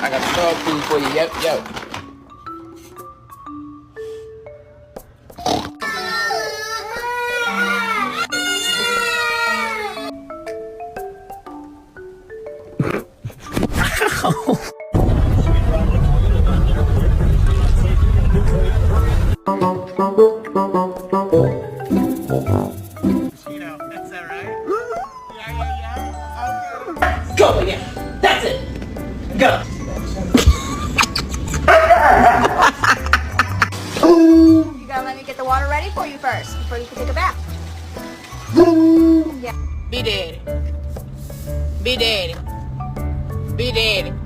I got so food for you. Yo. That's alright. Yeah. Go again. That's it. Go. You gotta let me get the water ready for you first, before you can take a bath. Yeah. Be daddy. Be daddy. Be daddy.